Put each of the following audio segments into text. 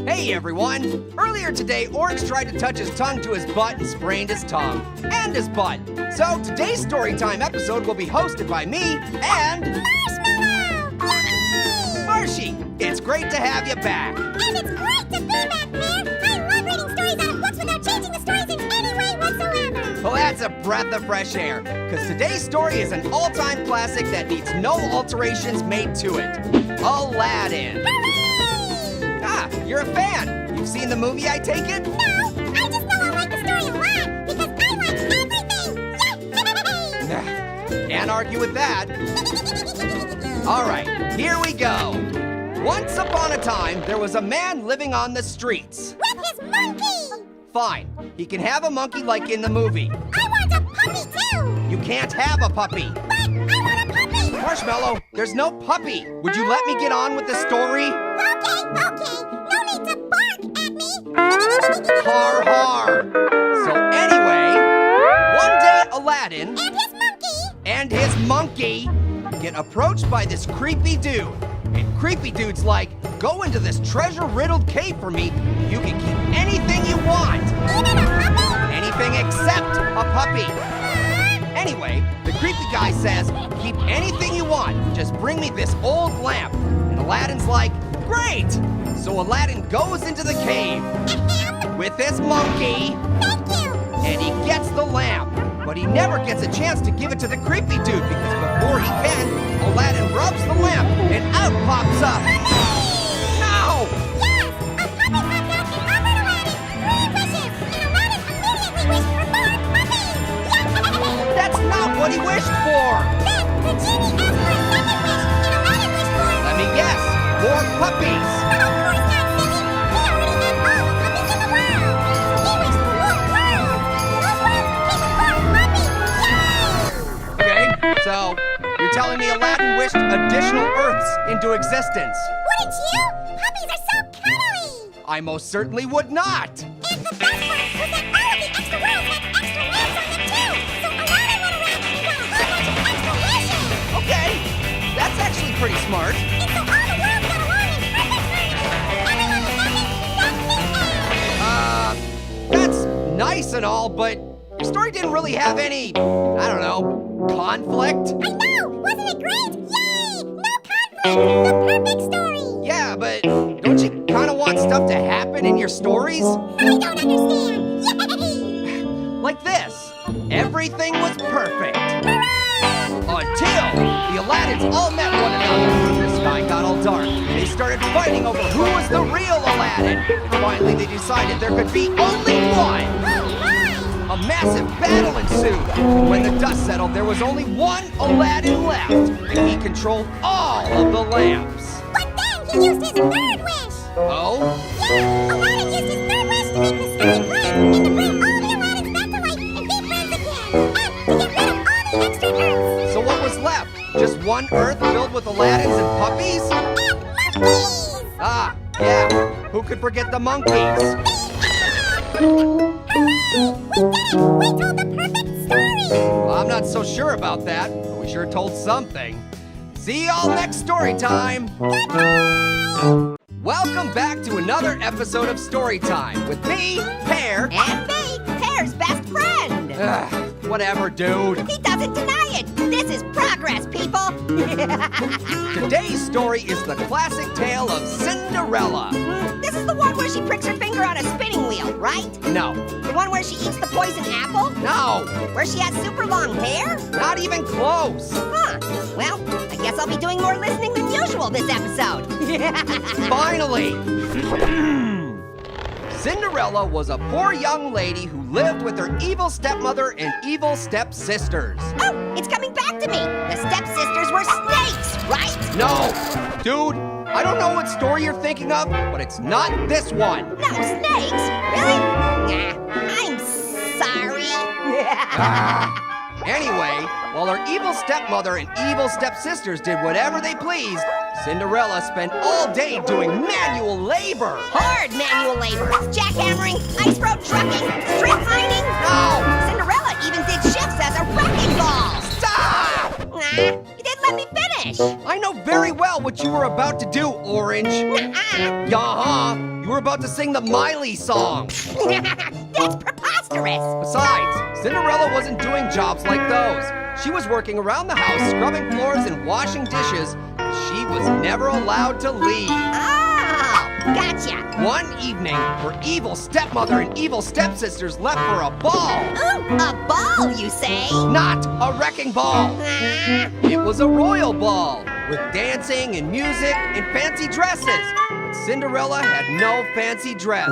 Hey everyone! Earlier today, Orange tried to touch his tongue to his butt and sprained his tongue. And his butt. So today's Storytime episode will be hosted by me and... Marshy! It's great to have you back. And it's great to be back, man! I love reading stories out of books without changing the stories in any way whatsoever! Well, that's a breath of fresh air, because today's story is an all-time classic that needs no alterations made to it. Aladdin. Hooray! Ah, you're a fan. You've seen the movie, I take it? No, I just know I like the story a lot, because I like everything! Yay! Can't argue with that. All right, here we go. Once upon a time, there was a man living on the streets. With his monkey! Fine, he can have a monkey like in the movie. I want a puppy too! You can't have a puppy. But I want a puppy! Marshmallow, there's no puppy. Would you let me get on with the story? Okay, no need to bark at me! Har har. So anyway, one day Aladdin and his monkey get approached by this creepy dude. And creepy dude's like, go into this treasure-riddled cave for me. You can keep anything you want. Even a puppy? Anything except a puppy. Anyway, the creepy guy says, keep anything you want. Just bring me this old lamp. And Aladdin's like, great. So Aladdin goes into the cave with his monkey. Thank you! And he gets the lamp. But he never gets a chance to give it to the creepy dude because before he can, Aladdin rubs the lamp and out pops up. No! Yes! A puppy popped out and offered Aladdin 3 wishes! And Aladdin immediately wished for more puppies! Yay! That's not what he wished for! Then the genie asked for a second wish, and Aladdin wished for... Let me guess, more puppies! Of course not, silly! He already had all the puppies in the world! He wished for more worlds! Those worlds came with more puppies! Yay! Okay, so you're telling me Aladdin wished additional Earths into existence? Wouldn't you? Puppies are so cuddly! I most certainly would not! And the best part was that all of the extra worlds had extra lamps on them too! So Aladdin went around and got a whole bunch of extra wishes! Okay, that's actually pretty smart. And so all the worlds got along in perfect harmony! Everyone was happy except me! That's nice and all, but your story didn't really have any, I don't know, conflict? I know! Wasn't it great? Yay! No conflict! The perfect story! Yeah, but don't you kind of want stuff to happen in your stories? I don't understand! Yay! Like this. Everything was perfect. Hooray! Until the Aladdins all met one another. The sky got all dark. They started fighting over who was the real Aladdin. Finally, they decided there could be only one. Oh my! A massive battle ensued. And when the dust settled, there was only one Aladdin left. And he controlled all of the lamps. But then he used his third wish! Oh? Yeah! Aladdin used his third wish to make the sky bright and to bring all the Aladdins back to life and be friends again! And to get rid of all the extra Earths! So what was left? Just one Earth filled with Aladdins and puppies? And monkeys! Ah, yeah. Who could forget the monkeys? Hooray! We did it! We told the perfect story! Well, I'm not so sure about that, but we sure told something. See y'all next story time. Goodbye! Welcome back to another episode of Storytime with me, Pear. And me, Pear's best friend. Whatever, dude. He doesn't deny it. This is progress, people. Today's story is the classic tale of Cinderella. This is the one where she pricks her finger on a spinning wheel, right? No, The one where she eats the poison apple? no, Where she has super long hair? not even close. Huh. Well, I guess I'll be doing more listening than usual this episode. Finally! Cinderella was a poor young lady who lived with her evil stepmother and evil stepsisters. Oh, it's coming back to me. The stepsisters were snakes, right? No! Dude, I don't know what story you're thinking of, but it's not this one. No, snakes? Really? I'm sorry. Anyway, while her evil stepmother and evil stepsisters did whatever they pleased, Cinderella spent all day doing manual labor. Hard manual labor, jackhammering, ice road trucking, strip mining. No! Cinderella even did shifts as a wrecking ball. Stop! It let me finish. I know very well what you were about to do, Orange. Nuh-uh. Yaha! You were about to sing the Miley song. That's preposterous. Besides, Cinderella wasn't doing jobs like those. She was working around the house, scrubbing floors and washing dishes. She was never allowed to leave. Oh, gotcha. One evening, her evil stepmother and evil stepsisters left for a ball. Ooh, a ball, you say? Not a wrecking ball. It was a royal ball with dancing and music and fancy dresses. But Cinderella had no fancy dress,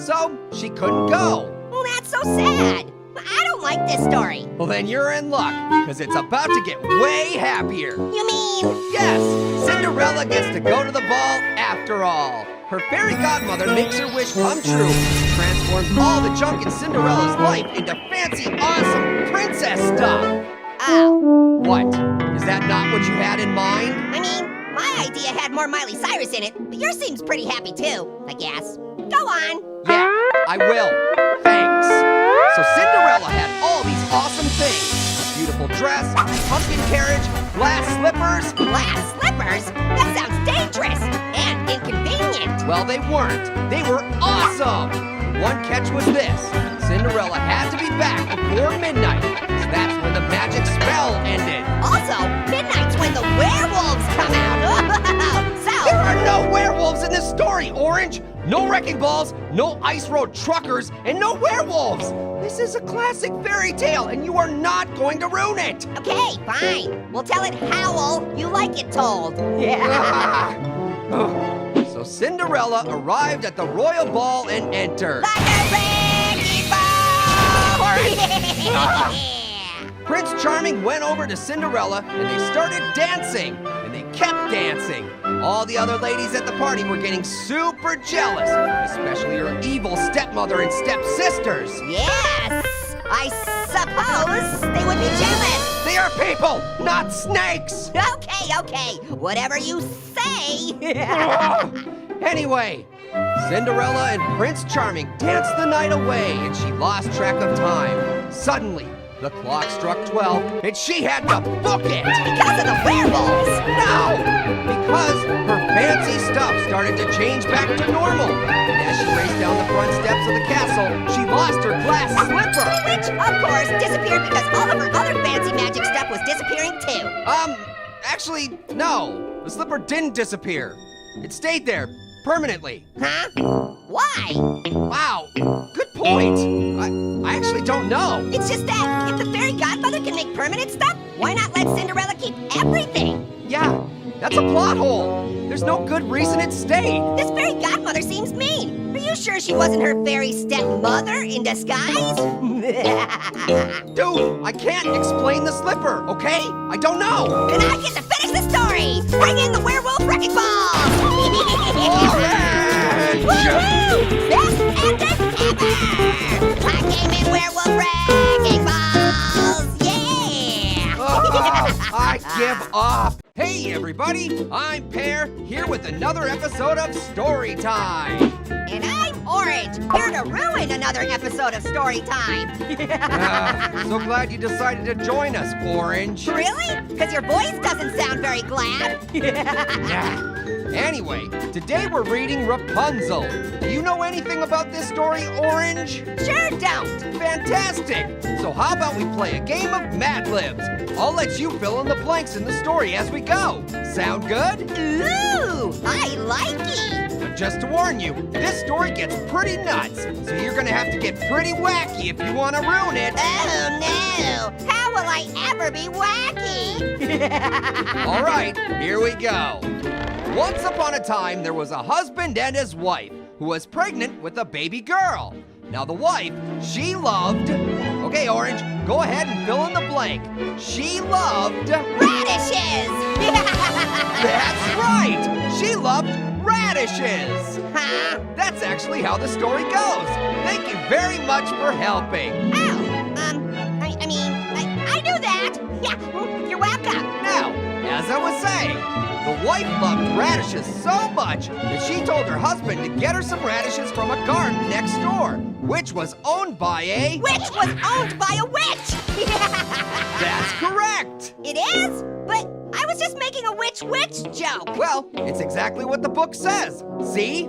so she couldn't go. Well, that's so sad. I don't like this story. Well, then you're in luck, because it's about to get way happier. You mean? Yes, Cinderella gets to go to the ball after all. Her fairy godmother makes her wish come true and transforms all the junk in Cinderella's life into fancy, awesome princess stuff. Oh, What? Is that not what you had in mind? I mean, my idea had more Miley Cyrus in it, but yours seems pretty happy too, I guess. Go on. Yeah, I will. Thanks. So Cinderella had all these awesome things. A beautiful dress, pumpkin carriage, glass slippers. Glass slippers? That sounds dangerous and inconvenient. Well, they weren't. They were awesome. One catch was this. Cinderella had to be back before midnight, so that's when the magic spell ended. Also, midnight's when the werewolves come out. There So, are no werewolves in this story, Orange. No wrecking balls, no ice road truckers, and no werewolves. This is a classic fairy tale, and you are not going to ruin it. okay, fine. We'll tell it howl. You like it told. So Cinderella arrived at the royal ball and entered. Like a wrecking ball! Prince Charming went over to Cinderella and they started dancing, and they kept dancing. All the other ladies at the party were getting super jealous, especially her evil stepmother and stepsisters. Yes, I suppose they would be jealous. They are people, not snakes! Okay, whatever you say. Anyway, Cinderella and Prince Charming danced the night away and she lost track of time. Suddenly, the clock struck 12 and she had to book it! Because of the werewolves. No! Because her fancy stuff started to change back to normal. And as she raced down the front steps of the castle, she lost her glass slipper. Which, of course, disappeared because all of her other fancy magic stuff was disappearing too. Actually, no. The slipper didn't disappear. It stayed there permanently. Huh? Why? Wow, good point. I actually don't know. It's just that if the fairy godmother can make permanent stuff, why not let Cinderella keep everything? Yeah, that's a plot hole. There's no good reason it stayed. This fairy godmother seems mean. Are you sure she wasn't her fairy stepmother in disguise? Dude, I can't explain the slipper, okay? I don't know. And I get to finish the story! Bring in the werewolf wrecking ball! Orange! Woohoo! Best ending ever! I came in werewolf wrecking balls! Yeah! I give up. Hey, everybody, I'm Pear, here with another episode of Storytime. And I'm Orange, here to ruin another episode of Storytime. So glad you decided to join us, Orange. Really? Because your voice doesn't sound very glad. Anyway, today we're reading Rapunzel. Do you know anything about this story, Orange? Sure don't. Fantastic! So how about we play a game of Mad Libs? I'll let you fill in the blanks in the story as we go. Sound good? Ooh, I like it. Now, just to warn you, this story gets pretty nuts, so you're gonna have to get pretty wacky if you want to ruin it. Oh no, how will I ever be wacky? All right, here we go. Once upon a time, there was a husband and his wife who was pregnant with a baby girl. Now the wife, she loved... Okay, Orange, go ahead and fill in the blank. She loved... Radishes! That's right! She loved radishes! Huh? That's actually how the story goes. Thank you very much for helping. Oh, I knew that. Yeah, you're welcome. Now, as I was saying, the wife loved radishes so much that she told her husband to get her some radishes from a garden next door, which was owned by a... Which was owned by a witch! That's correct! It is? But I I was just making a witch joke. Well, it's exactly what the book says. See?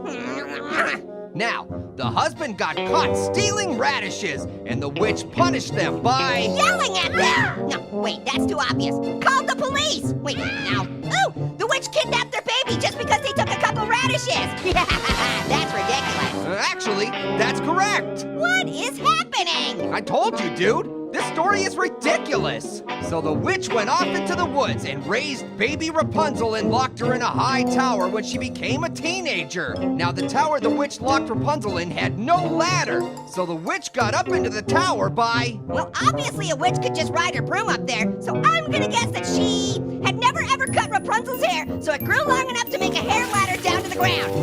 Now, the husband got caught stealing radishes, and the witch punished them by... Yelling at them! No, wait, that's too obvious. Called the police! Wait, now, ooh, the witch kidnapped their baby just because they took a couple radishes! That's ridiculous. Actually, that's correct. What is happening? I told you, dude. This story is ridiculous. So the witch went off into the woods and raised baby Rapunzel and locked her in a high tower when she became a teenager. Now, the tower the witch locked Rapunzel in had no ladder, so the witch got up into the tower by... Well, obviously a witch could just ride her broom up there, so I'm gonna guess that she had never ever cut Rapunzel's hair, so it grew long enough to make a hair ladder down to the ground.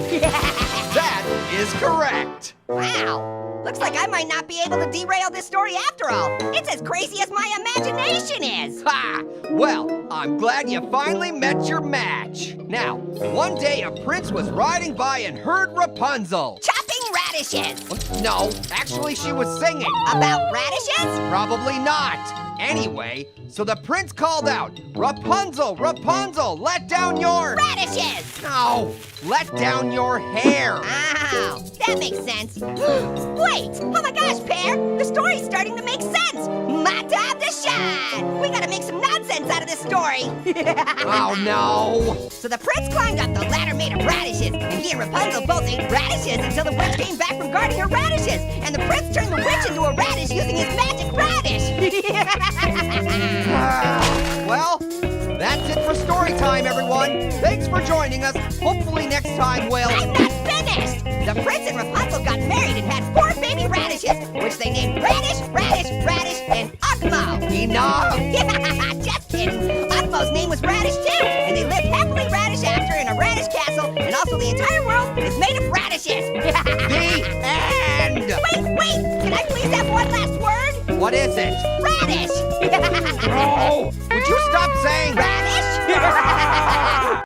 That is correct. Wow. Looks like I might not be able to derail this story after all. It's as crazy as my imagination is. Ha! Well, I'm glad you finally met your match. Now, one day a prince was riding by and heard Rapunzel. Chopping radishes. No, actually she was singing. About radishes? Probably not. Anyway, so the prince called out, Rapunzel, Rapunzel, let down your... Radishes! No, let down your hair. Oh, that makes sense. Wait, oh my gosh, Pear, the story's starting to make sense. My time to shine. We gotta make some nonsense out of this story. Oh no. So the prince climbed up the ladder made of radishes, and he and Rapunzel both ate radishes until the witch came back from guarding her radishes, and the prince turned the witch into a radish using his magic radish. Well, that's it for story time, everyone. Thanks for joining us. Hopefully next time we'll... I'm not finished! The prince and Rapunzel got married and had 4 baby radishes, which they named Radish, Radish, Radish, and Ugmo. Enough! Just kidding. Ugmo's name was Radish too, and they lived happily radish after in a radish castle, and also the entire world is made of radishes. The end! Wait, can I please have one last word? What is it? Radish! Oh, would you stop saying